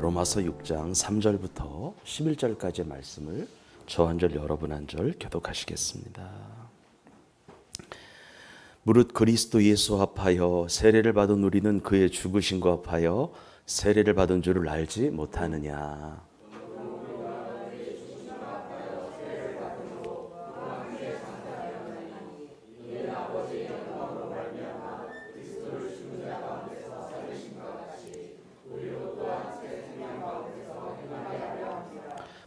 로마서 6장 3절부터 11절까지의 말씀을 저 한 절 여러분 한 절 교독하시겠습니다. 무릇 그리스도 예수 합하여 세례를 받은 우리는 그의 죽으심과 합하여 세례를 받은 줄을 알지 못하느냐.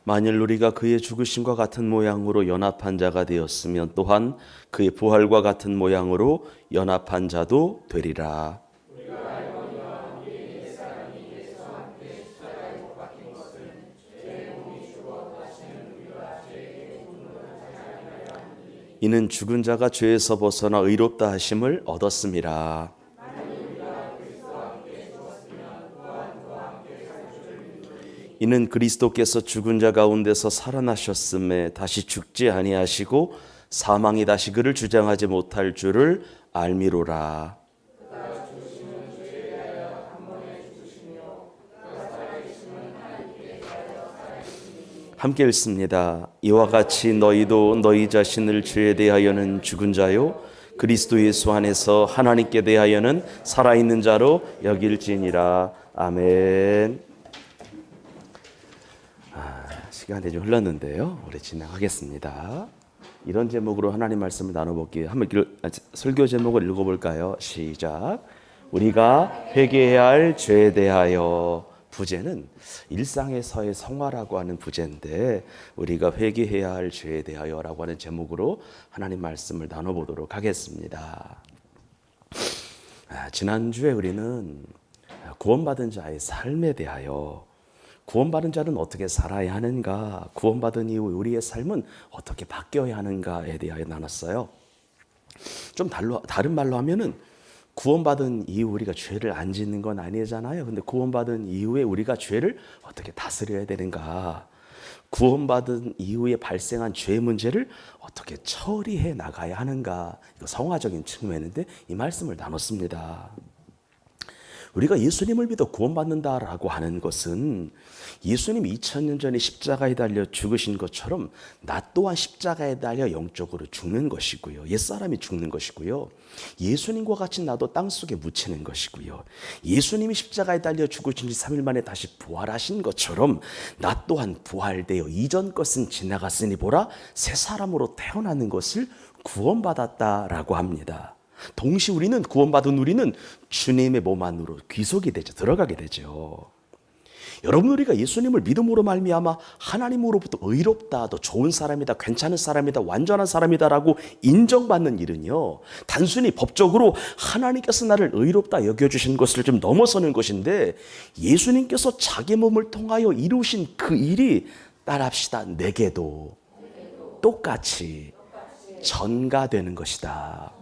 만일 우리가 그의 죽으심과 같은 모양으로 연합한 자가 되었으면 또한 그의 부활과 같은 모양으로 연합한 자도 되리라. 이는 죽은 자가 죄에서 벗어나 의롭다 하심을 얻었음이라. 이는 그리스도께서 죽은 자 가운데서 살아나셨음에 다시 죽지 아니하시고 사망이 다시 그를 주장하지 못할 줄을 알미로라. 함께 읽습니다. 이와 같이 너희도 너희 자신을 죄에 대하여는 죽은 자요 그리스도 예수 안에서 하나님께 대하여는 살아있는 자로 여길지니라. 아멘. 시간이 좀 흘렀는데요. 우리 진행하겠습니다. 이런 제목으로 하나님 말씀을 나눠볼게요. 한번 설교 제목을 읽어볼까요? 시작. 우리가 회개해야 할 죄에 대하여. 부제는 일상에서의 성화라고 하는 부제인데 우리가 회개해야 할 죄에 대하여라고 하는 제목으로 하나님 말씀을 나눠보도록 하겠습니다. 지난주에 우리는 구원받은 자의 삶에 대하여, 구원받은 자는 어떻게 살아야 하는가, 구원받은 이후 우리의 삶은 어떻게 바뀌어야 하는가에 대하여 나눴어요. 좀 다른 말로 하면은 구원받은 이후 우리가 죄를 안 짓는 건 아니잖아요. 근데 구원받은 이후에 우리가 죄를 어떻게 다스려야 되는가, 구원받은 이후에 발생한 죄 문제를 어떻게 처리해 나가야 하는가, 이거 성화적인 측면인데 이 말씀을 나눴습니다. 우리가 예수님을 믿어 구원받는다라고 하는 것은 예수님이 2000년 전에 십자가에 달려 죽으신 것처럼 나 또한 십자가에 달려 영적으로 죽는 것이고요. 옛사람이 죽는 것이고요. 예수님과 같이 나도 땅속에 묻히는 것이고요. 예수님이 십자가에 달려 죽으신 지 3일 만에 다시 부활하신 것처럼 나 또한 부활되어 이전 것은 지나갔으니 보라 새 사람으로 태어나는 것을 구원받았다라고 합니다. 동시에 우리는, 구원받은 우리는 주님의 몸 안으로 귀속이 되죠. 들어가게 되죠. 여러분, 우리가 예수님을 믿음으로 말미암아 하나님으로부터 의롭다, 더 좋은 사람이다, 괜찮은 사람이다, 완전한 사람이다라고 인정받는 일은요, 단순히 법적으로 하나님께서 나를 의롭다 여겨주신 것을 좀 넘어서는 것인데 예수님께서 자기 몸을 통하여 이루신 그 일이, 따라합시다, 내게도 똑같이 전가되는 것이다.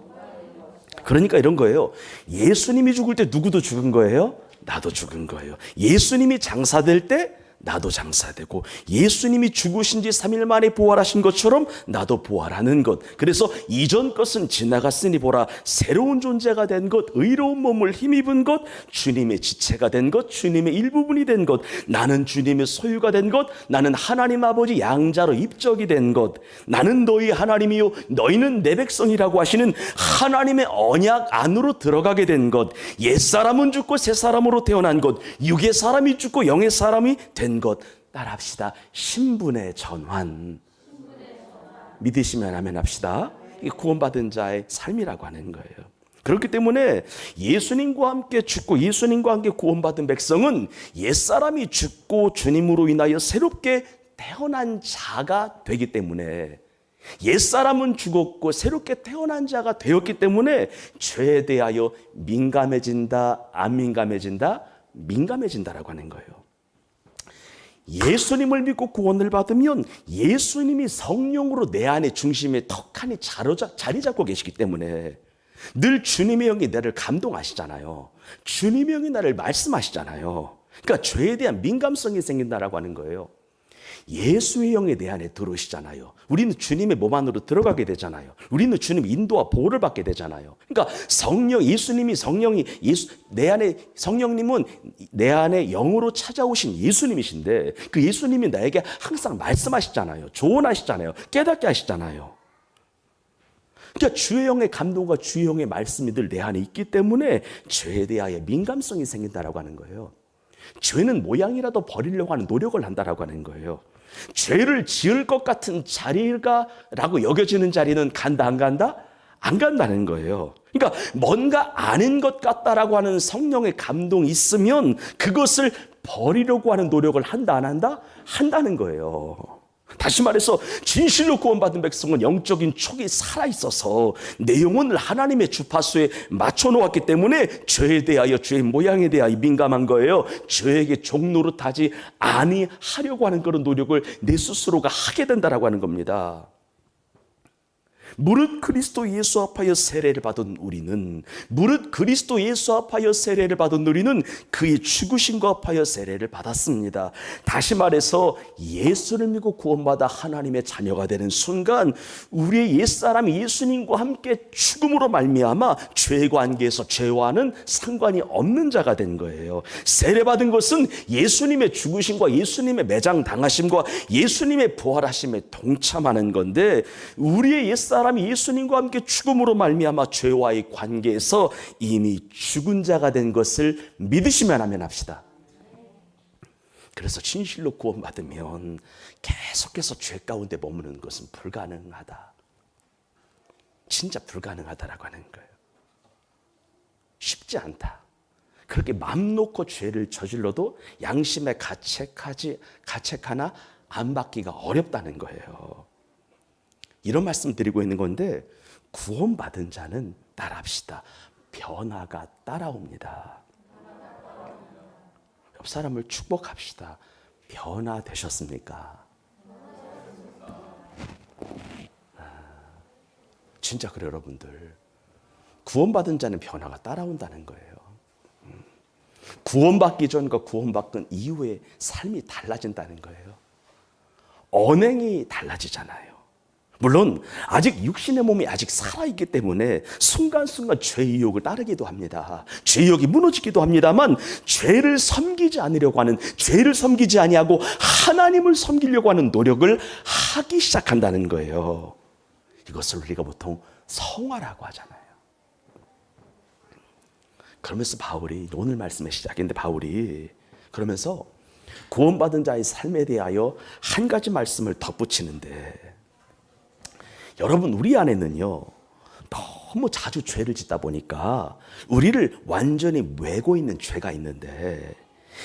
그러니까 이런 거예요. 예수님이 죽을 때 누구도 죽은 거예요? 나도 죽은 거예요. 예수님이 장사될 때 나도 장사되고, 예수님이 죽으신 지 3일 만에 부활하신 것처럼 나도 부활하는 것. 그래서 이전 것은 지나갔으니 보라 새로운 존재가 된 것, 의로운 몸을 힘입은 것, 주님의 지체가 된 것, 주님의 일부분이 된 것, 나는 주님의 소유가 된 것, 나는 하나님 아버지 양자로 입적이 된 것, 나는 너희 하나님이요 너희는 내 백성이라고 하시는 하나님의 언약 안으로 들어가게 된 것, 옛사람은 죽고 새사람으로 태어난 것, 육의 사람이 죽고 영의 사람이 된 것. 따라합시다. 신분의 전환. 믿으시면 아멘 합시다. 이 구원받은 자의 삶이라고 하는 거예요. 그렇기 때문에 예수님과 함께 죽고 예수님과 함께 구원받은 백성은 옛사람이 죽고 주님으로 인하여 새롭게 태어난 자가 되기 때문에, 옛사람은 죽었고 새롭게 태어난 자가 되었기 때문에 죄에 대하여 민감해진다, 안 민감해진다? 민감해진다라고 하는 거예요. 예수님을 믿고 구원을 받으면 예수님이 성령으로 내 안에 중심에 턱하니 자리 잡고 계시기 때문에 늘 주님의 영이 나를 감동하시잖아요. 주님의 영이 나를 말씀하시잖아요. 그러니까 죄에 대한 민감성이 생긴다라고 하는 거예요. 예수의 영이 내 안에 들어오시잖아요. 우리는 주님의 몸 안으로 들어가게 되잖아요. 우리는 주님 인도와 보호를 받게 되잖아요. 그러니까 성령님은 내 안에 영으로 찾아오신 예수님이신데 그 예수님이 나에게 항상 말씀하시잖아요. 조언하시잖아요. 깨닫게 하시잖아요. 그러니까 주의 영의 감동과 주의 영의 말씀이 늘 내 안에 있기 때문에 죄에 대하여 민감성이 생긴다라고 하는 거예요. 죄는 모양이라도 버리려고 하는 노력을 한다라고 하는 거예요. 죄를 지을 것 같은 자리가라고 여겨지는 자리는 간다 안 간다? 안 간다는 거예요. 그러니까 뭔가 아는 것 같다라고 하는 성령의 감동이 있으면 그것을 버리려고 하는 노력을 한다 안 한다? 한다는 거예요. 다시 말해서 진실로 구원받은 백성은 영적인 촉이 살아있어서 내 영혼을 하나님의 주파수에 맞춰놓았기 때문에 죄에 대하여 죄의 모양에 대하여 민감한 거예요. 죄에게 종노릇하지 아니하려고 하는 그런 노력을 내 스스로가 하게 된다라고 하는 겁니다. 무릇 그리스도 예수 합하여 세례를 받은 우리는 그의 죽으심과 합하여 세례를 받았습니다. 다시 말해서 예수를 믿고 구원받아 하나님의 자녀가 되는 순간 우리의 옛사람이 예수님과 함께 죽음으로 말미암아 죄의 관계에서 죄와는 상관이 없는 자가 된 거예요. 세례받은 것은 예수님의 죽으심과 예수님의 매장당하심과 예수님의 부활하심에 동참하는 건데 우리의 옛사람이 예수님과 함께 죽음으로 말미암아 죄와의 관계에서 이미 죽은 자가 된 것을 믿으시면 하면 합시다. 그래서 진실로 구원받으면 계속해서 죄 가운데 머무는 것은 불가능하다. 진짜 불가능하다라고 하는 거예요. 쉽지 않다. 그렇게 맘 놓고 죄를 저질러도 양심에 가책 하나 안 받기가 어렵다는 거예요. 이런 말씀 드리고 있는 건데 구원받은 자는 따라합시다. 변화가 따라옵니다. 옆 사람을 축복합시다. 변화되셨습니까? 진짜 그래요, 여러분들. 구원받은 자는 변화가 따라온다는 거예요. 구원받기 전과 구원받은 이후에 삶이 달라진다는 거예요. 언행이 달라지잖아요. 물론 아직 육신의 몸이 아직 살아있기 때문에 순간순간 죄의 유혹을 따르기도 합니다. 죄의 유혹이 무너지기도 합니다만 죄를 섬기지 아니하고 하나님을 섬기려고 하는 노력을 하기 시작한다는 거예요. 이것을 우리가 보통 성화라고 하잖아요. 그러면서 바울이 오늘 말씀의 시작인데 바울이 그러면서 구원받은 자의 삶에 대하여 한 가지 말씀을 덧붙이는데 여러분 우리 안에는요 너무 자주 죄를 짓다 보니까 우리를 완전히 메고 있는 죄가 있는데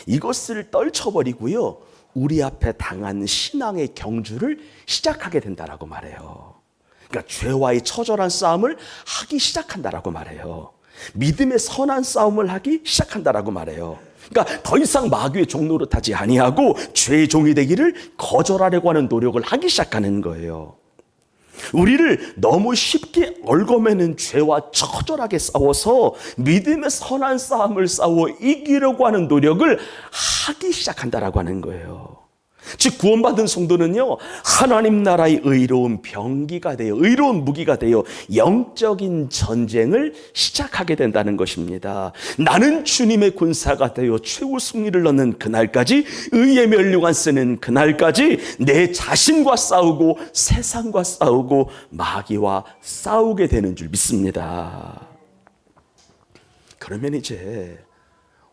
이것을 떨쳐버리고요 우리 앞에 당한 신앙의 경주를 시작하게 된다라고 말해요. 그러니까 죄와의 처절한 싸움을 하기 시작한다라고 말해요. 믿음의 선한 싸움을 하기 시작한다라고 말해요. 그러니까 더 이상 마귀의 종노릇하지 아니하고 죄의 종이 되기를 거절하려고 하는 노력을 하기 시작하는 거예요. 우리를 너무 쉽게 얽어매는 죄와 처절하게 싸워서 믿음의 선한 싸움을 싸워 이기려고 하는 노력을 하기 시작한다라고 하는 거예요. 즉 구원받은 성도는요 하나님 나라의 의로운 병기가 되어 의로운 무기가 되어 영적인 전쟁을 시작하게 된다는 것입니다. 나는 주님의 군사가 되어 최후 승리를 얻는 그날까지 의의 면류관 쓰는 그날까지 내 자신과 싸우고 세상과 싸우고 마귀와 싸우게 되는 줄 믿습니다. 그러면 이제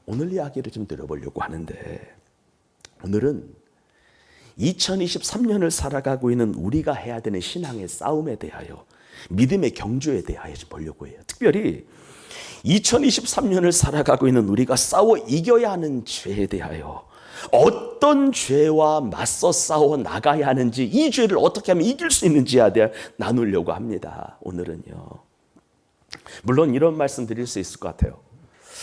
오늘 이야기를 좀 들어보려고 하는데 오늘은 2023년을 살아가고 있는 우리가 해야 되는 신앙의 싸움에 대하여 믿음의 경주에 대하여 좀 보려고 해요. 특별히 2023년을 살아가고 있는 우리가 싸워 이겨야 하는 죄에 대하여 어떤 죄와 맞서 싸워 나가야 하는지 이 죄를 어떻게 하면 이길 수 있는지에 대해 나누려고 합니다. 오늘은요. 물론 이런 말씀 드릴 수 있을 것 같아요.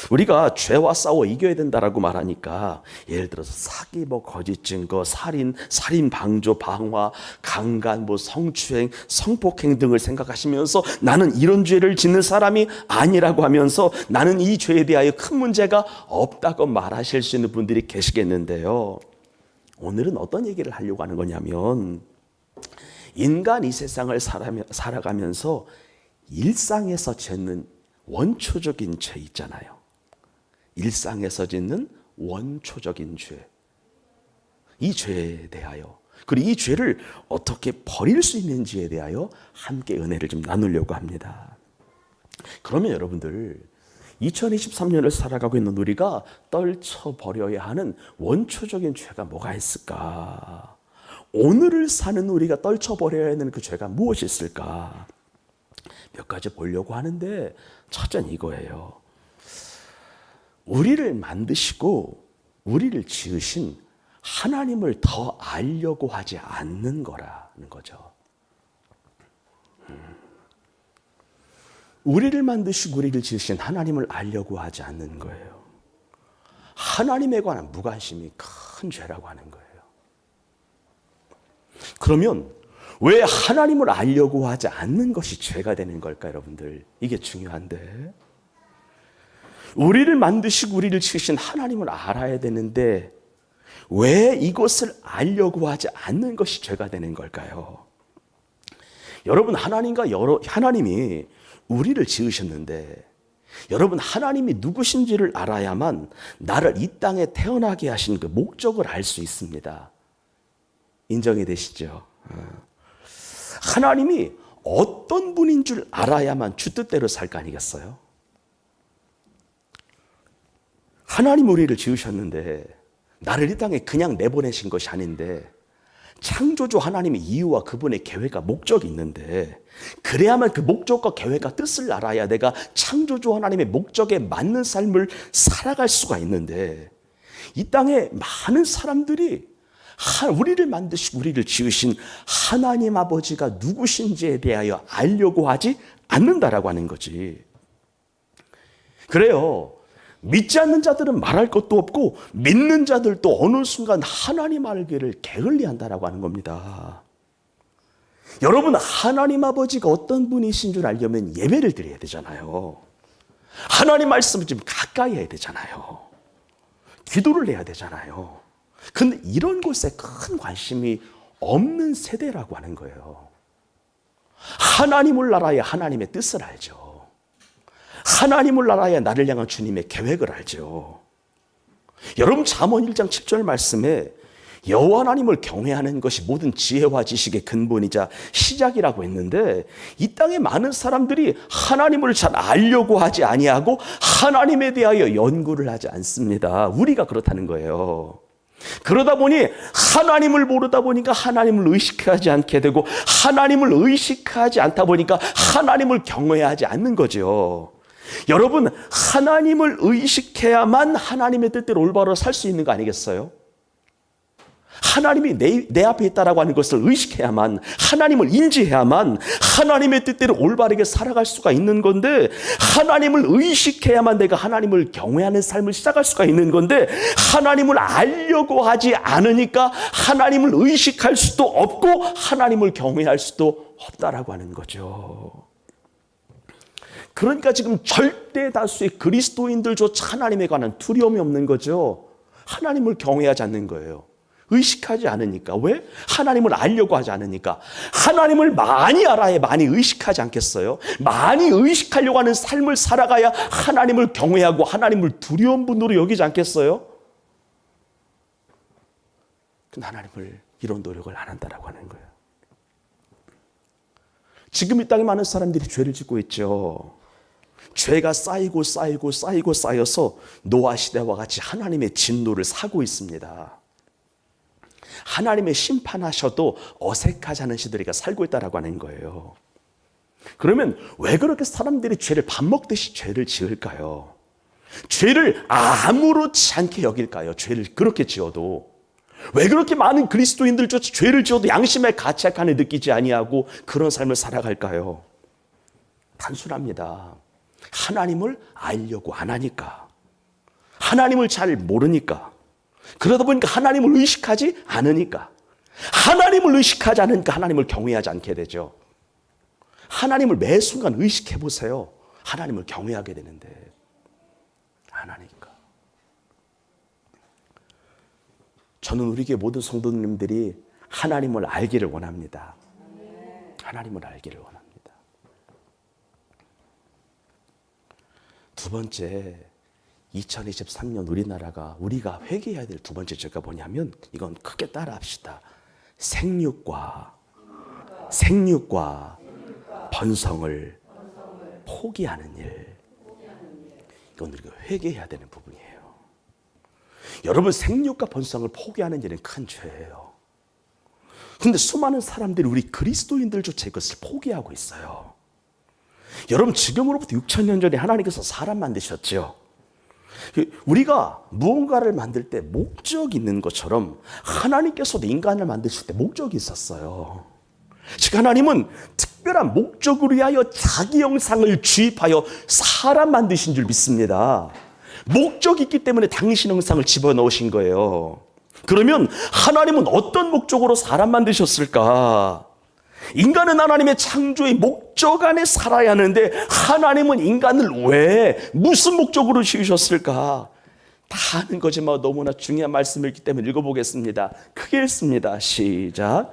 우리가 죄와 싸워 이겨야 된다라고 말하니까 예를 들어서 사기, 거짓 증거, 살인 방조, 방화, 강간, 성추행, 성폭행 등을 생각하시면서 나는 이런 죄를 짓는 사람이 아니라고 하면서 나는 이 죄에 대하여 큰 문제가 없다고 말하실 수 있는 분들이 계시겠는데요. 오늘은 어떤 얘기를 하려고 하는 거냐면 인간 이 세상을 살아가면서 일상에서 짓는 원초적인 죄 있잖아요. 일상에서 짓는 원초적인 죄. 이 죄에 대하여 그리고 이 죄를 어떻게 버릴 수 있는지에 대하여 함께 은혜를 좀 나누려고 합니다. 그러면 여러분들 2023년을 살아가고 있는 우리가 떨쳐버려야 하는 원초적인 죄가 뭐가 있을까? 오늘을 사는 우리가 떨쳐버려야 하는 그 죄가 무엇이 있을까? 몇 가지 보려고 하는데 첫째는 이거예요. 우리를 만드시고 우리를 지으신 하나님을 더 알려고 하지 않는 거라는 거죠. 우리를 만드시고 우리를 지으신 하나님을 알려고 하지 않는 거예요. 하나님에 관한 무관심이 큰 죄라고 하는 거예요. 그러면 왜 하나님을 알려고 하지 않는 것이 죄가 되는 걸까, 여러분들? 이게 중요한데. 우리를 만드시고 우리를 지으신 하나님을 알아야 되는데 왜 이것을 알려고 하지 않는 것이 죄가 되는 걸까요? 여러분, 하나님이 우리를 지으셨는데 여러분, 하나님이 누구신지를 알아야만 나를 이 땅에 태어나게 하신 그 목적을 알 수 있습니다. 인정이 되시죠? 하나님이 어떤 분인 줄 알아야만 주 뜻대로 살 거 아니겠어요? 하나님 우리를 지으셨는데 나를 이 땅에 그냥 내보내신 것이 아닌데 창조주 하나님의 이유와 그분의 계획과 목적이 있는데 그래야만 그 목적과 계획과 뜻을 알아야 내가 창조주 하나님의 목적에 맞는 삶을 살아갈 수가 있는데 이 땅에 많은 사람들이 우리를 만드시고 우리를 지으신 하나님 아버지가 누구신지에 대하여 알려고 하지 않는다라고 하는 거지. 그래요. 믿지 않는 자들은 말할 것도 없고 믿는 자들도 어느 순간 하나님 알기를 게을리한다라고 하는 겁니다. 여러분, 하나님 아버지가 어떤 분이신 줄 알려면 예배를 드려야 되잖아요. 하나님 말씀을 좀 가까이 해야 되잖아요. 기도를 해야 되잖아요. 근데 이런 곳에 큰 관심이 없는 세대라고 하는 거예요. 하나님을 알아야 하나님의 뜻을 알죠. 하나님을 알아야 나를 향한 주님의 계획을 알죠. 여러분, 잠언 1장 7절 말씀에 여호와 하나님을 경외하는 것이 모든 지혜와 지식의 근본이자 시작이라고 했는데 이 땅에 많은 사람들이 하나님을 잘 알려고 하지 아니하고 하나님에 대하여 연구를 하지 않습니다. 우리가 그렇다는 거예요. 그러다 보니 하나님을 모르다 보니까 하나님을 의식하지 않게 되고 하나님을 의식하지 않다 보니까 하나님을 경외하지 않는 거죠. 여러분, 하나님을 의식해야만 하나님의 뜻대로 올바로 살 수 있는 거 아니겠어요? 하나님이 내 앞에 있다라고 하는 것을 의식해야만, 하나님을 인지해야만 하나님의 뜻대로 올바르게 살아갈 수가 있는 건데 하나님을 의식해야만 내가 하나님을 경외하는 삶을 시작할 수가 있는 건데 하나님을 알려고 하지 않으니까 하나님을 의식할 수도 없고 하나님을 경외할 수도 없다라고 하는 거죠. 그러니까 지금 절대 다수의 그리스도인들조차 하나님에 관한 두려움이 없는 거죠. 하나님을 경외하지 않는 거예요. 의식하지 않으니까. 왜? 하나님을 알려고 하지 않으니까. 하나님을 많이 알아야 많이 의식하지 않겠어요? 많이 의식하려고 하는 삶을 살아가야 하나님을 경외하고 하나님을 두려운 분으로 여기지 않겠어요? 근데 하나님을 이런 노력을 안 한다라고 하는 거예요. 지금 이 땅에 많은 사람들이 죄를 짓고 있죠. 죄가 쌓여서 노아 시대와 같이 하나님의 진노를 사고 있습니다. 하나님의 심판하셔도 어색하지 않은 시대가 살고 있다라고 하는 거예요. 그러면 왜 그렇게 사람들이 죄를 밥 먹듯이 죄를 지을까요? 죄를 아무렇지 않게 여길까요? 죄를 그렇게 지어도. 왜 그렇게 많은 그리스도인들조차 죄를 지어도 양심의 가책함을 느끼지 아니하고 그런 삶을 살아갈까요? 단순합니다. 하나님을 알려고 안 하니까. 하나님을 잘 모르니까. 그러다 보니까 하나님을 의식하지 않으니까. 하나님을 의식하지 않으니까 하나님을 경외하지 않게 되죠. 하나님을 매 순간 의식해 보세요. 하나님을 경외하게 되는데 안 하니까. 저는 우리 교회 모든 성도님들이 하나님을 알기를 원합니다. 하나님을 알기를 원합니다. 두 번째, 2023년 우리가 회개해야 될 두 번째 죄가 뭐냐면, 이건 크게 따라합시다. 생육과 번성을 포기하는 일. 이건 우리가 회개해야 되는 부분이에요. 여러분, 생육과 번성을 포기하는 일은 큰 죄예요. 그런데 수많은 사람들이, 우리 그리스도인들조차 이것을 포기하고 있어요. 여러분, 지금으로부터 6,000년 전에 하나님께서 사람 만드셨죠. 우리가 무언가를 만들 때 목적이 있는 것처럼 하나님께서도 인간을 만드실 때 목적이 있었어요. 즉, 하나님은 특별한 목적을 위하여 자기 형상을 주입하여 사람 만드신 줄 믿습니다. 목적이 있기 때문에 당신 형상을 집어넣으신 거예요. 그러면 하나님은 어떤 목적으로 사람 만드셨을까? 인간은 하나님의 창조의 목적 안에 살아야 하는데, 하나님은 인간을 왜, 무슨 목적으로 지으셨을까? 다 아는 거지만 너무나 중요한 말씀이기 때문에 읽어보겠습니다. 크게 읽습니다. 시작.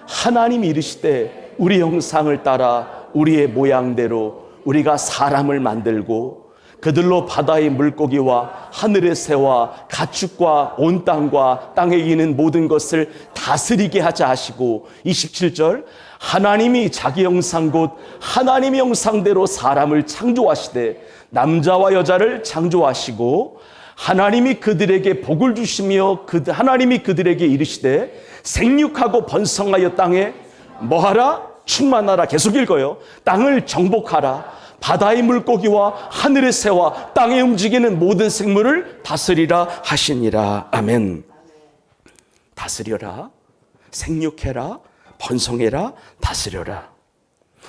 하나님이 이르시되 우리 형상을 따라 우리의 모양대로 우리가 사람을 만들고 그들로 바다의 물고기와 하늘의 새와 가축과 온 땅과 땅에 기는 모든 것을 다스리게 하자 하시고, 27절, 하나님이 자기 형상 곧 하나님의 형상대로 사람을 창조하시되 남자와 여자를 창조하시고, 하나님이 그들에게 복을 주시며 하나님이 그들에게 이르시되 생육하고 번성하여 땅에 뭐하라? 충만하라. 계속 읽어요. 땅을 정복하라. 바다의 물고기와 하늘의 새와 땅에 움직이는 모든 생물을 다스리라 하시니라. 아멘. 다스려라, 생육해라, 번성해라, 다스려라.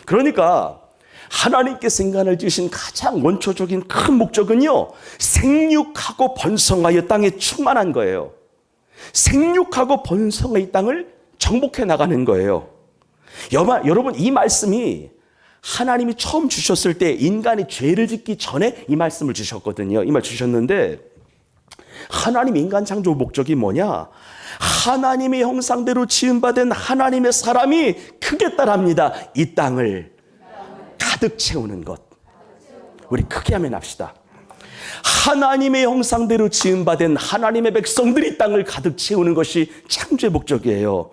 그러니까 하나님께서 인간을 지으신 가장 원초적인 큰 목적은요, 생육하고 번성하여 땅에 충만한 거예요. 생육하고 번성의 이 땅을 정복해 나가는 거예요. 여러분, 이 말씀이 하나님이 처음 주셨을 때 인간이 죄를 짓기 전에 이 말씀을 주셨거든요. 이 말 주셨는데, 하나님의 인간 창조 목적이 뭐냐? 하나님의 형상대로 지음받은 하나님의 사람이 크게 따라합니다. 이 땅을 가득 채우는 것. 우리 크게 하면 합시다. 하나님의 형상대로 지음받은 하나님의 백성들이 땅을 가득 채우는 것이 창조의 목적이에요.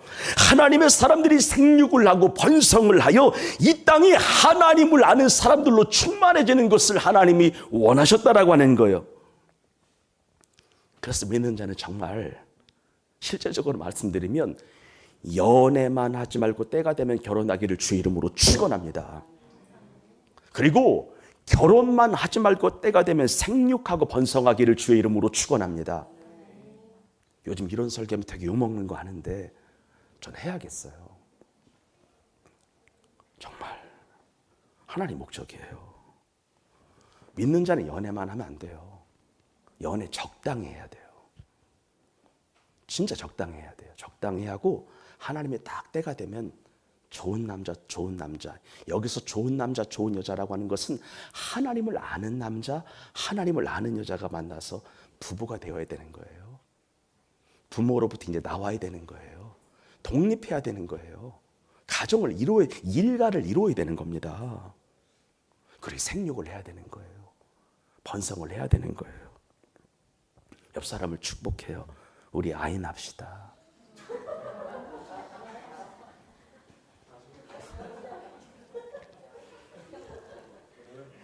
하나님의 사람들이 생육을 하고 번성을 하여 이 땅이 하나님을 아는 사람들로 충만해지는 것을 하나님이 원하셨다라고 하는 거예요. 그래서 믿는 자는 정말 실제적으로 말씀드리면, 연애만 하지 말고 때가 되면 결혼하기를 주의 이름으로 축원합니다. 그리고 결혼만 하지 말고 때가 되면 생육하고 번성하기를 주의 이름으로 축원합니다. 요즘 이런 설교하면 되게 욕먹는 거 아는데 전 해야겠어요. 정말 하나님 목적이에요. 믿는 자는 연애만 하면 안 돼요. 연애 적당히 해야 돼요. 진짜 적당히 해야 돼요. 적당히 하고 하나님의 딱 때가 되면 좋은 남자, 여기서 좋은 남자, 좋은 여자라고 하는 것은 하나님을 아는 남자, 하나님을 아는 여자가 만나서 부부가 되어야 되는 거예요. 부모로부터 이제 나와야 되는 거예요. 독립해야 되는 거예요. 가정을 일가를 이루어야 되는 겁니다. 그리고 생육을 해야 되는 거예요. 번성을 해야 되는 거예요. 옆 사람을 축복해요. 우리 아이 납시다.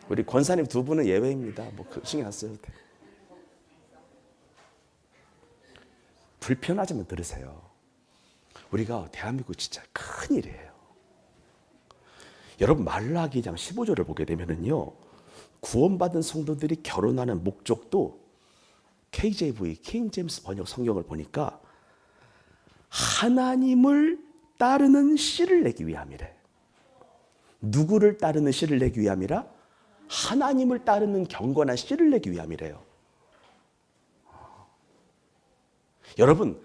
우리 권사님 두 분은 예외입니다. 뭐 신경 안 써도 돼. 불편하지만 들으세요. 우리가 대한민국 진짜 큰일이에요. 여러분, 말라기 2장 15절을 보게 되면은요, 구원받은 성도들이 결혼하는 목적도 KJV, 킹 제임스 번역 성경을 보니까 하나님을 따르는 씨를 내기 위함이래. 누구를 따르는 씨를 내기 위함이라? 하나님을 따르는 경건한 씨를 내기 위함이래요. 여러분,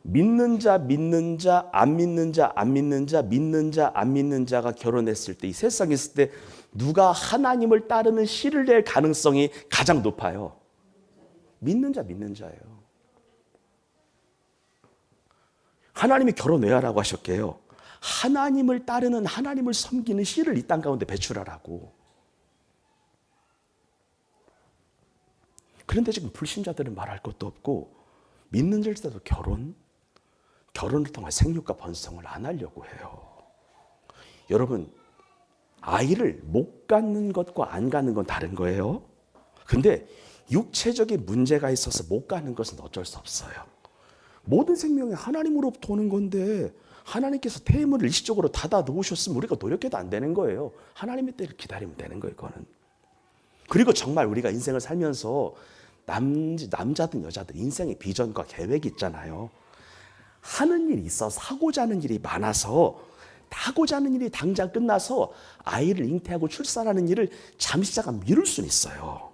믿는 자, 안 믿는 자, 믿는 자, 안 믿는 자가 결혼했을 때, 이 세상에 있을 때 누가 하나님을 따르는 씨를 낼 가능성이 가장 높아요? 믿는 자예요. 하나님이 결혼 왜 하라고 하셨게요? 하나님을 따르는, 하나님을 섬기는 씨를 이 땅 가운데 배출하라고. 그런데 지금 불신자들은 말할 것도 없고 믿는 자들도 결혼을 통한 생육과 번성을 안 하려고 해요. 여러분, 아이를 못 갖는 것과 안 갖는 건 다른 거예요. 근데 육체적인 문제가 있어서 못 갖는 것은 어쩔 수 없어요. 모든 생명이 하나님으로부터 오는 건데 하나님께서 태문을 일시적으로 닫아 놓으셨으면 우리가 노력해도 안 되는 거예요. 하나님의 때를 기다리면 되는 거예요, 그거는. 그리고 정말 우리가 인생을 살면서 남자든 여자든 인생의 비전과 계획이 있잖아요. 하는 일이 있어서 하고자 하는 일이 많아서 하고자 하는 일이 당장 끝나서 아이를 잉태하고 출산하는 일을 잠시 잠깐 미룰 수는 있어요.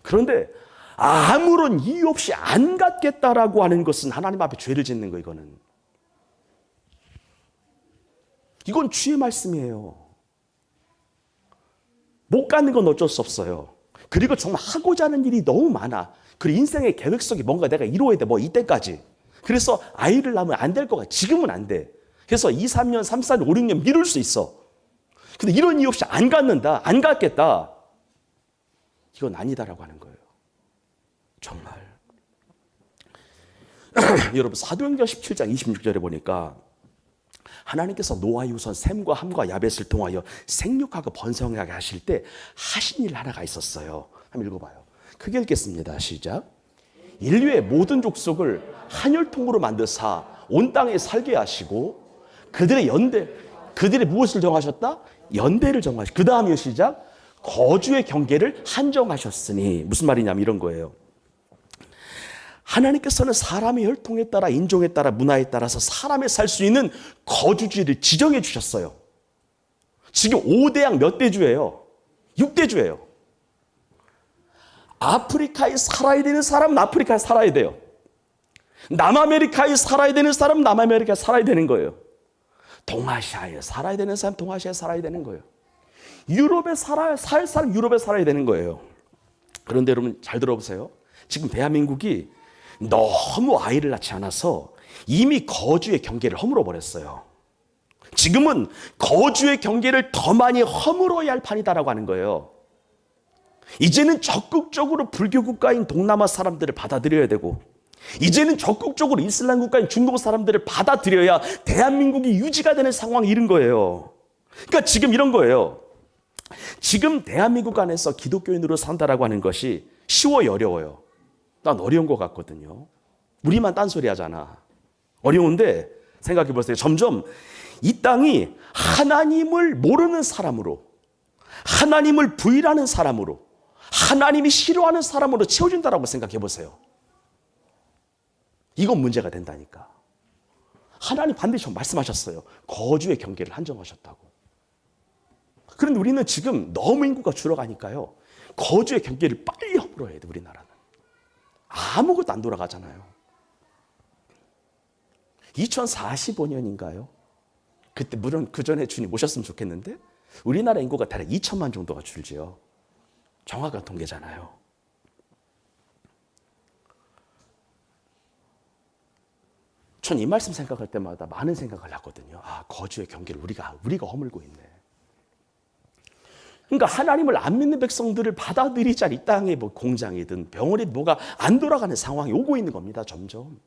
그런데 아무런 이유 없이 안 갖겠다라고 하는 것은 하나님 앞에 죄를 짓는 거. 이건 주의 말씀이에요. 못 갖는 건 어쩔 수 없어요. 그리고 정말 하고자 하는 일이 너무 많아. 그리고 인생의 계획 속에 뭔가 내가 이루어야 돼. 뭐 이때까지. 그래서 아이를 낳으면 안 될 것 같아. 지금은 안 돼. 그래서 2, 3년, 3, 4년, 5, 6년 미룰 수 있어. 근데 이런 이유 없이 안 갖는다. 안 갖겠다. 이건 아니다라고 하는 거예요. 정말. 여러분, 사도행전 17장 26절에 보니까 하나님께서 노아의 후손 셈과 함과 야벳을 통하여 생육하고 번성하게 하실 때 하신 일 하나가 있었어요. 한번 읽어봐요. 크게 읽겠습니다. 시작. 인류의 모든 족속을 한 혈통으로 만드사 온 땅에 살게 하시고 그들의 무엇을 정하셨다? 연대를 정하시고 그 다음이요. 시작. 거주의 경계를 한정하셨으니. 무슨 말이냐면 이런 거예요. 하나님께서는 사람의 혈통에 따라, 인종에 따라, 문화에 따라서 사람이 살 수 있는 거주지를 지정해 주셨어요. 지금 5대양 몇 대주예요? 6대주예요. 아프리카에 살아야 되는 사람은 아프리카에 살아야 돼요. 남아메리카에 살아야 되는 사람은 남아메리카에 살아야 되는 거예요. 동아시아에 살아야 되는 사람 동아시아에 살아야 되는 거예요. 유럽에 살 사람 유럽에 살아야 되는 거예요. 그런데 여러분 잘 들어보세요. 지금 대한민국이 너무 아이를 낳지 않아서 이미 거주의 경계를 허물어 버렸어요. 지금은 거주의 경계를 더 많이 허물어야 할 판이다라고 하는 거예요. 이제는 적극적으로 불교 국가인 동남아 사람들을 받아들여야 되고, 이제는 적극적으로 이슬람 국가인 중동 사람들을 받아들여야 대한민국이 유지가 되는 상황이 이른 거예요. 그러니까 지금 이런 거예요. 지금 대한민국 안에서 기독교인으로 산다라고 하는 것이 쉬워요, 어려워요? 난 어려운 것 같거든요. 우리만 딴소리 하잖아. 어려운데 생각해 보세요. 점점 이 땅이 하나님을 모르는 사람으로, 하나님을 부인하는 사람으로, 하나님이 싫어하는 사람으로 채워진다라고 생각해 보세요. 이건 문제가 된다니까. 하나님 반드시 말씀하셨어요. 거주의 경계를 한정하셨다고. 그런데 우리는 지금 너무 인구가 줄어가니까요. 거주의 경계를 빨리 허물어야 돼, 우리나라는. 아무것도 안 돌아가잖아요. 2045년인가요? 그때 물론 그 전에 주님 오셨으면 좋겠는데 우리나라 인구가 대략 2천만 정도가 줄지요. 정확한 통계잖아요. 전 이 말씀 생각할 때마다 많은 생각을 하거든요. 아, 거주의 경계를 우리가 허물고 있네. 그러니까 하나님을 안 믿는 백성들을 받아들이자 이 땅에 뭐 공장이든 병원이든 뭐가 안 돌아가는 상황이 오고 있는 겁니다. 점점.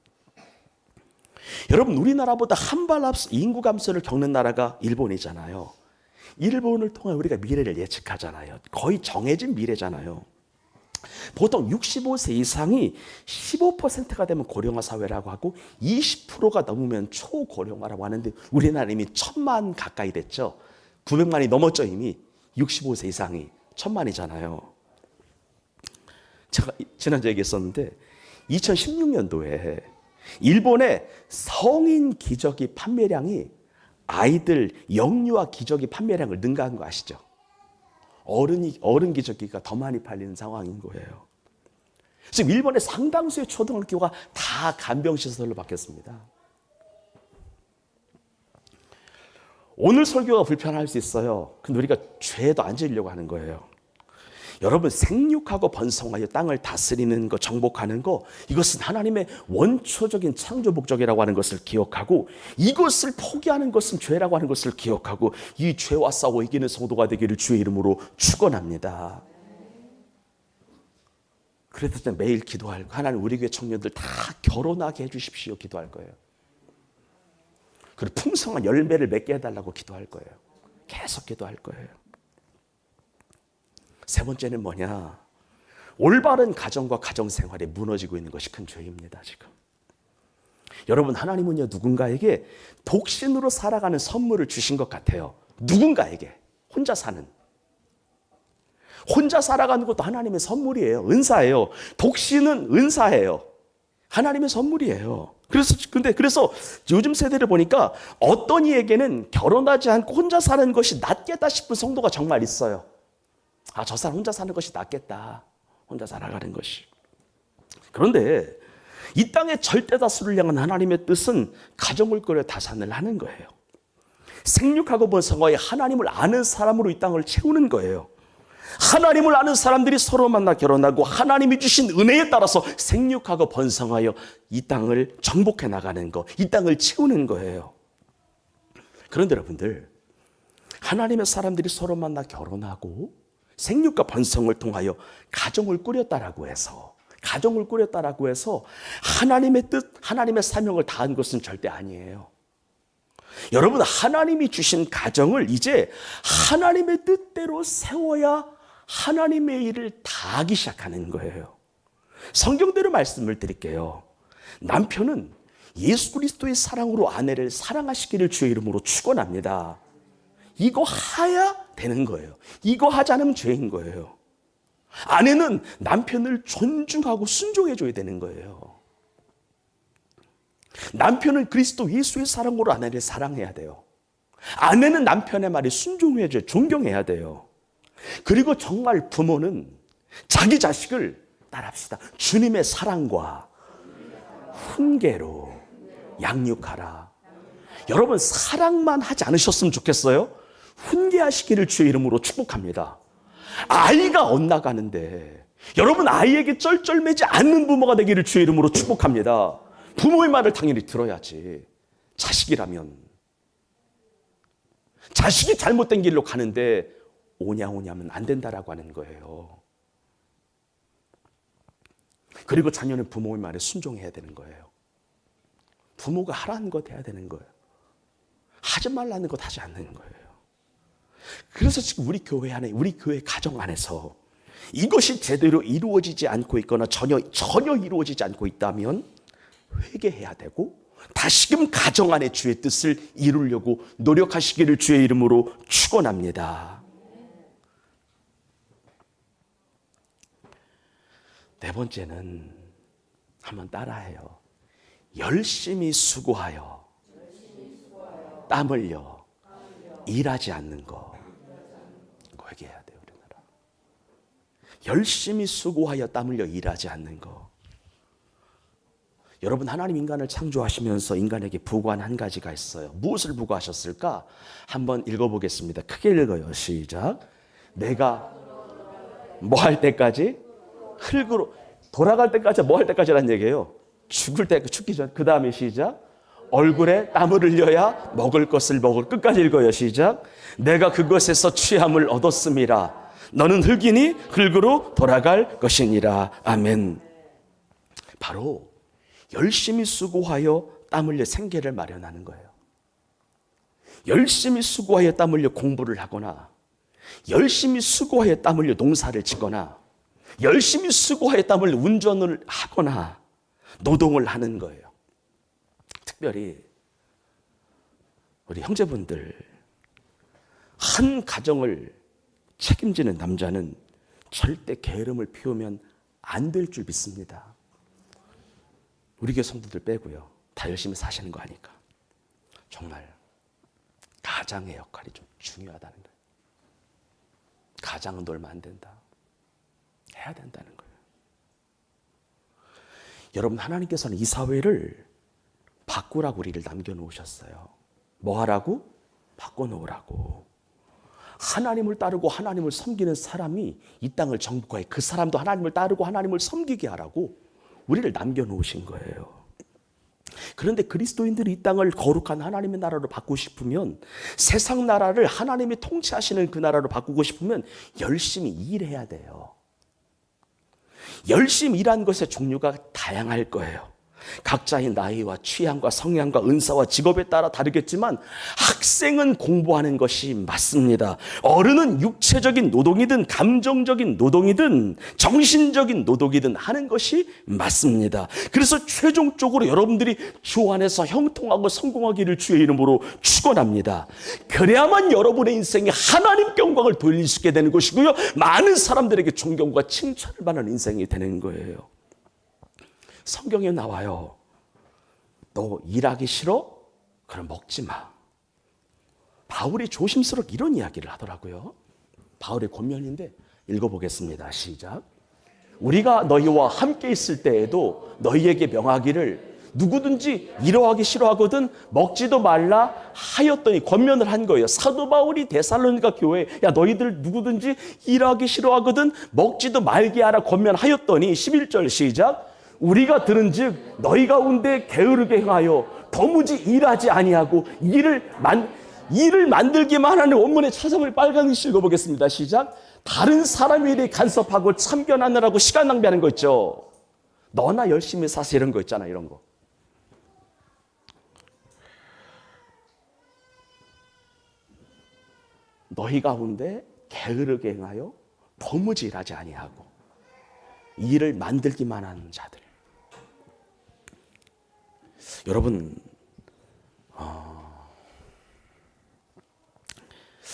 여러분, 우리나라보다 한 발 앞서 인구 감소를 겪는 나라가 일본이잖아요. 일본을 통해 우리가 미래를 예측하잖아요. 거의 정해진 미래잖아요. 보통 65세 이상이 15%가 되면 고령화 사회라고 하고 20%가 넘으면 초고령화라고 하는데 우리나라 이미 1,000만 가까이 됐죠. 900만이 넘었죠. 이미 65세 이상이 1,000만이잖아요. 제가 지난주에 얘기했었는데 2016년도에 일본의 성인 기저귀 판매량이 아이들 영유아 기저귀 판매량을 능가한 거 아시죠? 어른 기저귀가 더 많이 팔리는 상황인 거예요. 지금 일본의 상당수의 초등학교가 다 간병시설로 바뀌었습니다. 오늘 설교가 불편할 수 있어요. 근데 우리가 죄도 안 지으려고 하는 거예요. 여러분, 생육하고 번성하여 땅을 다스리는 거, 정복하는 거, 이것은 하나님의 원초적인 창조 목적이라고 하는 것을 기억하고, 이것을 포기하는 것은 죄라고 하는 것을 기억하고, 이 죄와 싸워 이기는 성도가 되기를 주의 이름으로 축원합니다. 그래서 매일 기도할, 하나님 우리 교회 청년들 다 결혼하게 해주십시오 기도할 거예요. 그리고 풍성한 열매를 맺게 해달라고 기도할 거예요. 계속 기도할 거예요. 세 번째는 뭐냐? 올바른 가정과 가정생활이 무너지고 있는 것이 큰 죄입니다. 지금 여러분, 하나님은요 누군가에게 독신으로 살아가는 선물을 주신 것 같아요. 누군가에게 혼자 살아가는 것도 하나님의 선물이에요. 은사예요. 독신은 은사예요. 하나님의 선물이에요. 그래서 요즘 세대를 보니까 어떤 이에게는 결혼하지 않고 혼자 사는 것이 낫겠다 싶은 성도가 정말 있어요. 아, 저 사람 혼자 사는 것이 낫겠다. 혼자 살아가는 것이. 그런데 이 땅의 절대 다수를 향한 하나님의 뜻은 가정을 꾸려 다산을 하는 거예요. 생육하고 번성하여 하나님을 아는 사람으로 이 땅을 채우는 거예요. 하나님을 아는 사람들이 서로 만나 결혼하고 하나님이 주신 은혜에 따라서 생육하고 번성하여 이 땅을 정복해 나가는 거, 이 땅을 채우는 거예요. 그런데 여러분들, 하나님의 사람들이 서로 만나 결혼하고 생육과 번성을 통하여 가정을 꾸렸다라고 해서 하나님의 뜻, 하나님의 사명을 다한 것은 절대 아니에요. 여러분, 하나님이 주신 가정을 이제 하나님의 뜻대로 세워야 하나님의 일을 다하기 시작하는 거예요. 성경대로 말씀을 드릴게요. 남편은 예수 그리스도의 사랑으로 아내를 사랑하시기를 주의 이름으로 축원합니다. 이거 하야 되는 거예요. 이거 하지 않으면 죄인 거예요. 아내는 남편을 존중하고 순종해줘야 되는 거예요. 남편은 그리스도 예수의 사랑으로 아내를 사랑해야 돼요. 아내는 남편의 말에 순종해줘야, 존경해야 돼요. 그리고 정말 부모는 자기 자식을 따라합시다. 주님의 사랑과 훈계로 양육하라. 여러분, 사랑만 하지 않으셨으면 좋겠어요? 훈계하시기를 주의 이름으로 축복합니다. 아이가 엇나가는데 여러분, 아이에게 쩔쩔매지 않는 부모가 되기를 주의 이름으로 축복합니다. 부모의 말을 당연히 들어야지. 자식이라면. 자식이 잘못된 길로 가는데 오냐오냐면 안 된다라고 하는 거예요. 그리고 자녀는 부모의 말에 순종해야 되는 거예요. 부모가 하라는 것 해야 되는 거예요. 하지 말라는 것 하지 않는 거예요. 그래서 지금 우리 교회 안에, 우리 교회 가정 안에서 이것이 제대로 이루어지지 않고 있거나 전혀 이루어지지 않고 있다면 회개해야 되고 다시금 가정 안에 주의 뜻을 이루려고 노력하시기를 주의 이름으로 축원합니다. 네 번째는 한번 따라해요. 열심히 수고하여 땀 흘려 일하지 않는 거. 이거 회개해야 돼요, 우리나라. 열심히 수고하여 땀 흘려 일하지 않는 거. 여러분, 하나님 인간을 창조하시면서 인간에게 부과한 한 가지가 있어요. 무엇을 부과하셨을까? 한번 읽어보겠습니다. 크게 읽어요. 시작. 내가 뭐 할 때까지? 흙으로 돌아갈 때까지, 뭐 할 때까지란 얘기예요? 죽을 때, 죽기 전. 그 다음에 시작. 얼굴에 땀을 흘려야 먹을 것을 먹을. 끝까지 읽어요. 시작. 내가 그것에서 취함을 얻었음이라. 너는 흙이니 흙으로 돌아갈 것이니라. 아멘. 바로 열심히 수고하여 땀 흘려 생계를 마련하는 거예요. 열심히 수고하여 땀 흘려 공부를 하거나, 열심히 수고하여 땀 흘려 농사를 짓거나, 열심히 수고하여 땀 흘려 운전을 하거나 노동을 하는 거예요. 특별히 우리 형제분들, 한 가정을 책임지는 남자는 절대 게으름을 피우면 안 될 줄 믿습니다. 우리 교회 성도들 빼고요. 다 열심히 사시는 거 아니까. 정말 가장의 역할이 좀 중요하다는 거예요. 가장은 놀면 안 된다. 해야 된다는 거예요. 여러분, 하나님께서는 이 사회를 바꾸라고 우리를 남겨놓으셨어요. 뭐 하라고? 바꿔놓으라고. 하나님을 따르고 하나님을 섬기는 사람이 이 땅을 정복하여 그 사람도 하나님을 따르고 하나님을 섬기게 하라고 우리를 남겨놓으신 거예요. 그런데 그리스도인들이 이 땅을 거룩한 하나님의 나라로 바꾸고 싶으면, 세상 나라를 하나님이 통치하시는 그 나라로 바꾸고 싶으면 열심히 일해야 돼요. 열심히 일한 것의 종류가 다양할 거예요. 각자의 나이와 취향과 성향과 은사와 직업에 따라 다르겠지만 학생은 공부하는 것이 맞습니다. 어른은 육체적인 노동이든 감정적인 노동이든 정신적인 노동이든 하는 것이 맞습니다. 그래서 최종적으로 여러분들이 주 안에서 형통하고 성공하기를 주의 이름으로 축원합니다. 그래야만 여러분의 인생에 하나님께 영광을 돌릴 수 있게 되는 것이고요, 많은 사람들에게 존경과 칭찬을 받는 인생이 되는 거예요. 성경에 나와요. 너 일하기 싫어? 그럼 먹지 마. 바울이 조심스럽게 이런 이야기를 하더라고요. 바울의 권면인데 읽어보겠습니다. 시작. 우리가 너희와 함께 있을 때에도 너희에게 명하기를 누구든지 이러하기 싫어하거든 먹지도 말라 하였더니, 권면을 한 거예요. 사도 바울이 데살로니가 교회에 야 너희들 누구든지 일하기 싫어하거든 먹지도 말게 하라 권면하였더니 11절 시작. 우리가 들은즉 너희 가운데 게으르게 행하여 도무지 일하지 아니하고 일을 만들기만 하는 원문의 찾아볼 빨간 글씨 읽어보겠습니다. 시작. 다른 사람의 일에 간섭하고 참견하느라고 시간 낭비하는 거 있죠. 너나 열심히 사서 이런 거 있잖아. 이런 거. 너희 가운데 게으르게 행하여 도무지 일하지 아니하고 일을 만들기만 하는 자들. 여러분,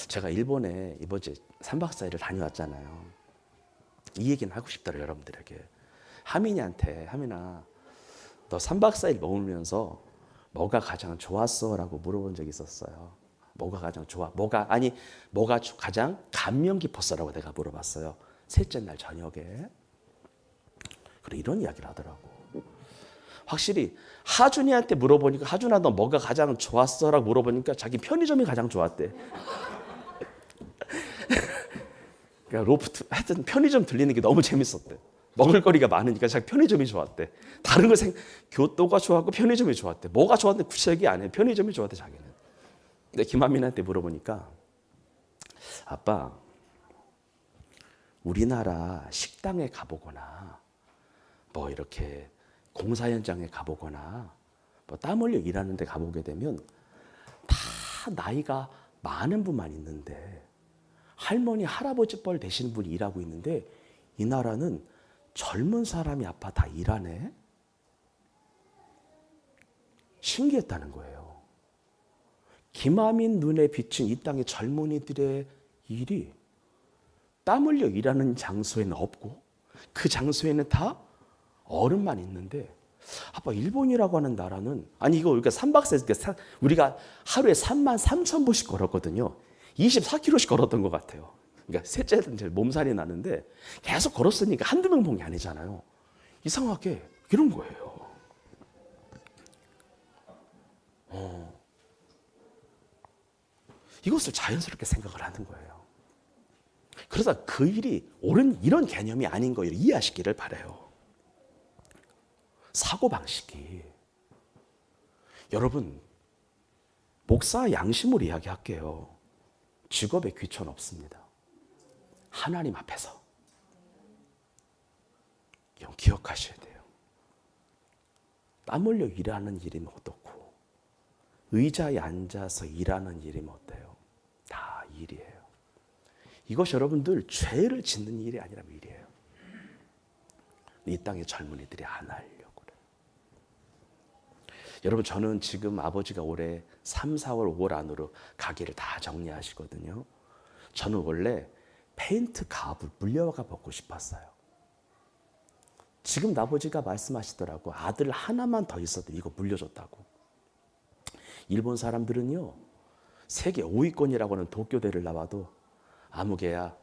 제가 일본에 이번 주에 3박 4일을 다녀왔잖아요. 이 얘기는 하고 싶더라고요, 여러분들에게. 하민이한테, 하민아, 너 3박 4일 머물면서 뭐가 가장 좋았어? 라고 물어본 적이 있었어요. 뭐가 가장 좋아? 뭐가 가장 감명 깊었어? 라고 내가 물어봤어요. 셋째 날 저녁에. 그래, 이런 이야기를 하더라고. 확실히 하준이한테 물어보니까, 하준아 너 뭐가 가장 좋았어? 라고 물어보니까 자기 편의점이 가장 좋았대. 그러니까 로프트, 하여튼 편의점 들리는 게 너무 재밌었대. 먹을거리가 많으니까 자기 편의점이 좋았대. 다른 거 교토가 좋았고 편의점이 좋았대. 뭐가 좋았는데 구체적이 안 해. 편의점이 좋았대 자기는. 근데 김한민한테 물어보니까, 아빠 우리나라 식당에 가보거나 뭐 이렇게 공사 현장에 가보거나 뭐 땀 흘려 일하는 데 가보게 되면 다 나이가 많은 분만 있는데, 할머니 할아버지 뻘 되시는 분이 일하고 있는데 이 나라는 젊은 사람이 아파 다 일하네. 신기했다는 거예요. 김하민 눈에 비친 이 땅의 젊은이들의 일이 땀 흘려 일하는 장소에는 없고 그 장소에는 다 어른만 있는데, 아빠 일본이라고 하는 나라는, 아니 이거 우리가 3박 4일 우리가 하루에 33,000보씩 걸었거든요. 24km씩 걸었던 것 같아요. 그러니까 셋째는 제일 몸살이 나는데 계속 걸었으니까 한두 명 본 게 아니잖아요. 이상하게 이런 거예요. 이것을 자연스럽게 생각을 하는 거예요. 그러다 그 일이 옳은 이런 개념이 아닌 거예요. 이해하시기를 바라요. 사고방식이, 여러분 목사 양심으로 이야기할게요. 직업에 귀천 없습니다. 하나님 앞에서 이건 기억하셔야 돼요. 땀 흘려 일하는 일이면 어떻고 의자에 앉아서 일하는 일이면 어때요? 다 일이에요. 이것이 여러분들 죄를 짓는 일이 아니라면 일이에요. 이 땅의 젊은이들이 안 하려고 그래요. 여러분, 저는 지금 아버지가 올해 3, 4월, 5월 안으로 가게를 다 정리하시거든요. 저는 원래 페인트 가업을 물려가 먹고 싶었어요. 지금 아버지가 말씀하시더라고. 아들 하나만 더 있어도 이거 물려줬다고. 일본 사람들은요, 세계 5위권이라고 하는 도쿄대를 나와도 아무개야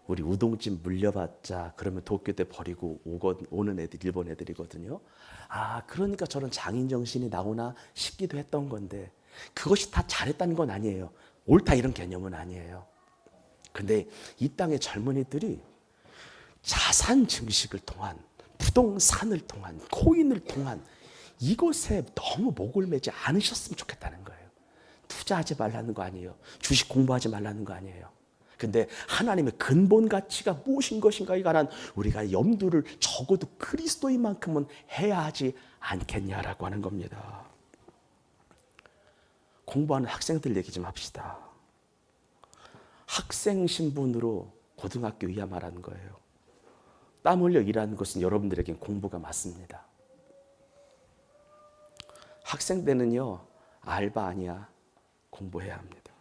우리 우동집 물려봤자 그러면 도쿄대 버리고 오는 애들, 일본 애들이거든요. 아, 그러니까 저런 장인정신이 나오나 싶기도 했던 건데, 그것이 다 잘했다는 건 아니에요. 옳다 이런 개념은 아니에요. 근데 이 땅의 젊은이들이 자산 증식을 통한, 부동산을 통한, 코인을 통한 이것에 너무 목을 매지 않으셨으면 좋겠다는 거예요. 투자하지 말라는 거 아니에요. 주식 공부하지 말라는 거 아니에요. 근데 하나님의 근본 가치가 무엇인 것인가에 관한 우리가 염두를 적어도 그리스도인만큼은 해야 하지 않겠냐라고 하는 겁니다. 공부하는 학생들 얘기 좀 합시다. 학생 신분으로 고등학교 2화 말하는 거예요. 땀 흘려 일하는 것은 여러분들에겐 공부가 맞습니다. 학생 때는요, 알바 아니야. 공부해야 합니다.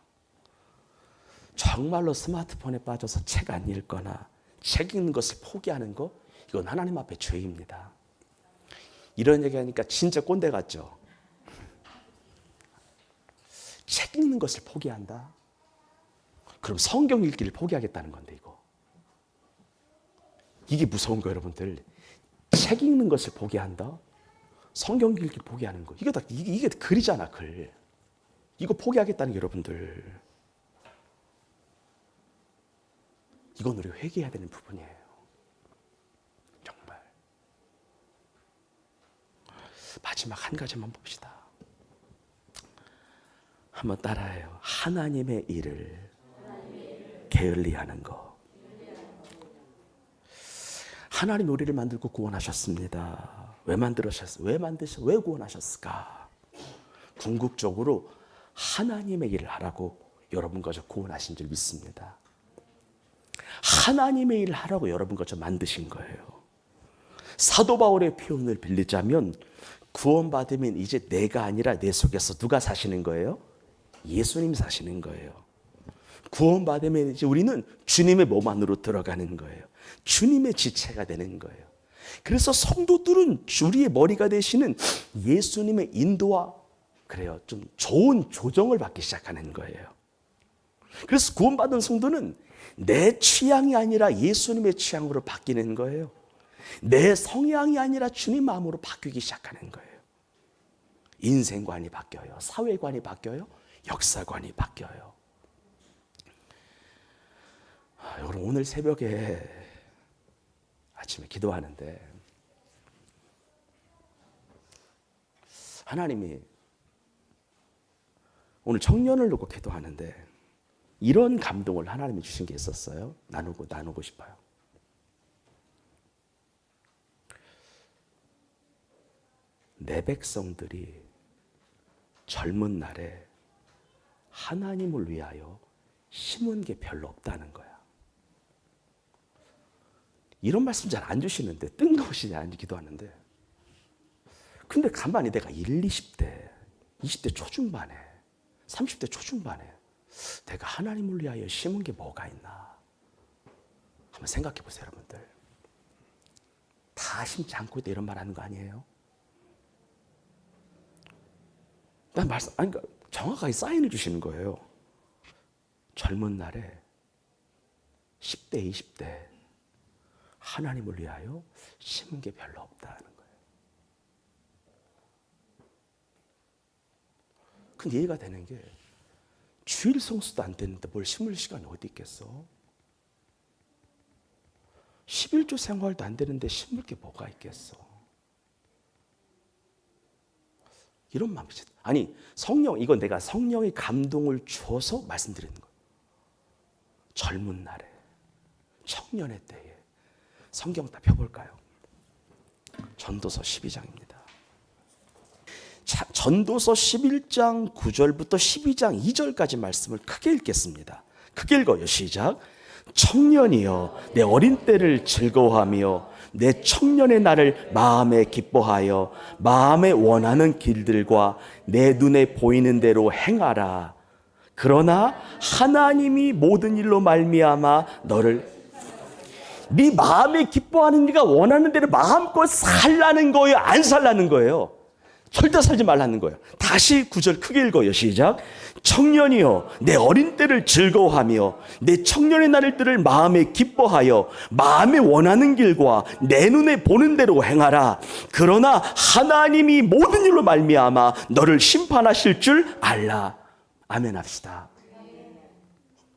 정말로 스마트폰에 빠져서 책 안 읽거나 책 읽는 것을 포기하는 거, 이건 하나님 앞에 죄입니다. 이런 얘기하니까 진짜 꼰대 같죠? 책 읽는 것을 포기한다? 그럼 성경 읽기를 포기하겠다는 건데, 이게 무서운 거예요, 여러분들. 책 읽는 것을 포기한다? 성경 읽기를 포기하는 거. 이게 글이잖아, 글. 이거 포기하겠다는 게 여러분들. 이건 우리 회개해야 되는 부분이에요. 정말. 마지막 한 가지만 봅시다. 한번 따라해요. 하나님의 일을 게을리하는 거. 하나님 우리를 만들고 구원하셨습니다. 왜 만드셨어요? 왜 구원하셨을까? 궁극적으로 하나님의 일을 하라고 여러분과 저 구원하신 줄 믿습니다. 하나님의 일을 하라고 여러분과 저 만드신 거예요. 사도 바울의 표현을 빌리자면 구원받으면 이제 내가 아니라 내 속에서 누가 사시는 거예요? 예수님 사시는 거예요. 구원받으면 이제 우리는 주님의 몸 안으로 들어가는 거예요. 주님의 지체가 되는 거예요. 그래서 성도들은 우리의 머리가 되시는 예수님의 인도와 그래요, 좀 좋은 조정을 받기 시작하는 거예요. 그래서 구원받은 성도는 내 취향이 아니라 예수님의 취향으로 바뀌는 거예요. 내 성향이 아니라 주님 마음으로 바뀌기 시작하는 거예요. 인생관이 바뀌어요. 사회관이 바뀌어요. 역사관이 바뀌어요. 여러분, 오늘 새벽에 아침에 기도하는데 하나님이 오늘 청년을 놓고 기도하는데 이런 감동을 하나님이 주신 게 있었어요. 나누고 싶어요. 내 백성들이 젊은 날에 하나님을 위하여 심은 게 별로 없다는 거야. 이런 말씀 잘 안 주시는데 뜬금없이 안 기도하는데, 근데 가만히 내가 20대, 20대 초중반에, 30대 초중반에 내가 하나님을 위하여 심은 게 뭐가 있나 한번 생각해 보세요, 여러분들. 다 심지 않고 있다 이런 말 하는 거 아니에요? 그러니까 정확하게 사인을 주시는 거예요. 젊은 날에 10대, 20대 하나님을 위하여 심은 게 별로 없다는 거예요. 근데 이해가 되는 게 주일 성수도 안 되는데 뭘 심을 시간이 어디 있겠어? 11조 생활도 안 되는데 심을 게 뭐가 있겠어? 이런 마음이죠. 아니, 이건 내가 성령의 감동을 주어서 말씀드리는 거예요. 젊은 날에, 청년의 때에 성경 다 펴볼까요? 전도서 12장입니다. 자, 전도서 11장 9절부터 12장 2절까지 말씀을 크게 읽겠습니다. 크게 읽어요. 시작. 청년이여 내 어린 때를 즐거워하며 내 청년의 날을 마음에 기뻐하여 마음에 원하는 길들과 내 눈에 보이는 대로 행하라. 그러나 하나님이 모든 일로 말미암아 너를 네 마음에 기뻐하는 네가 원하는 대로 마음껏 살라는 거예요? 안 살라는 거예요? 절대 살지 말라는 거예요. 다시 9절 크게 읽어요. 시작. 청년이여 내 어린 때를 즐거워하며 내 청년의 날들을 마음에 기뻐하여 마음에 원하는 길과 내 눈에 보는 대로 행하라. 그러나 하나님이 모든 일로 말미암아 너를 심판하실 줄 알라. 아멘 합시다.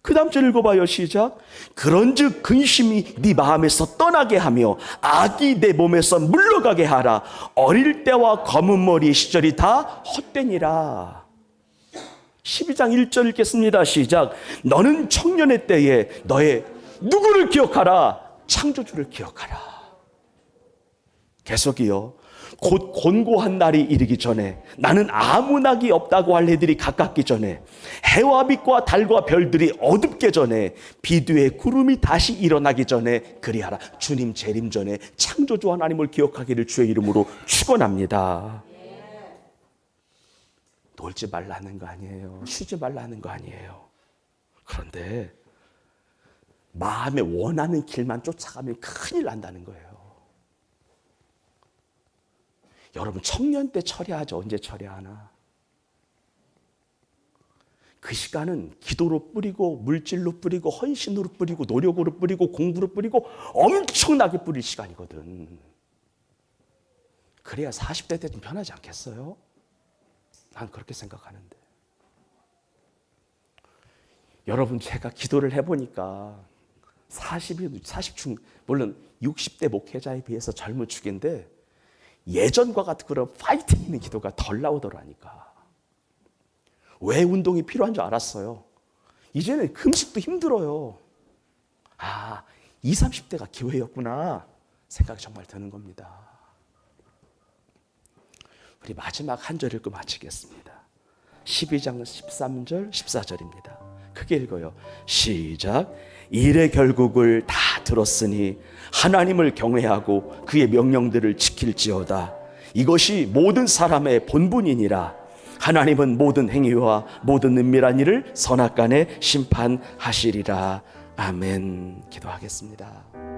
그 다음 절 읽어봐요. 시작. 그런즉 근심이 네 마음에서 떠나게 하며 악이 내 몸에서 물러가게 하라. 어릴 때와 검은 머리의 시절이 다 헛되니라. 12장 1절 읽겠습니다. 시작. 너는 청년의 때에 너의 누구를 기억하라? 창조주를 기억하라. 계속이요. 곧 곤고한 날이 이르기 전에, 나는 아무 낙이 없다고 할 해들이 가깝기 전에, 해와 빛과 달과 별들이 어둡게 전에, 비뒤에 구름이 다시 일어나기 전에 그리하라. 주님 재림 전에 창조주 하나님을 기억하기를 주의 이름으로 축원합니다. 놀지 말라는 거 아니에요. 쉬지 말라는 거 아니에요. 그런데 마음에 원하는 길만 쫓아가면 큰일 난다는 거예요. 여러분, 청년 때 처리하죠. 언제 처리하나? 그 시간은 기도로 뿌리고 물질로 뿌리고 헌신으로 뿌리고 노력으로 뿌리고 공부로 뿌리고 엄청나게 뿌릴 시간이거든. 그래야 40대 때 좀 변하지 않겠어요? 난 그렇게 생각하는데. 여러분, 제가 기도를 해보니까 40중, 물론 60대 목회자에 비해서 젊은 축인데 예전과 같은 그런 파이팅 있는 기도가 덜 나오더라니까. 왜 운동이 필요한 줄 알았어요. 이제는 금식도 힘들어요. 20, 30대가 기회였구나 생각이 정말 드는 겁니다. 우리 마지막 한 절 읽고 마치겠습니다. 12장 13절 14절입니다. 크게 읽어요. 시작. 일의 결국을 다 들었으니 하나님을 경외하고 그의 명령들을 지킬지어다. 이것이 모든 사람의 본분이니라. 하나님은 모든 행위와 모든 은밀한 일을 선악간에 심판하시리라. 아멘. 기도하겠습니다.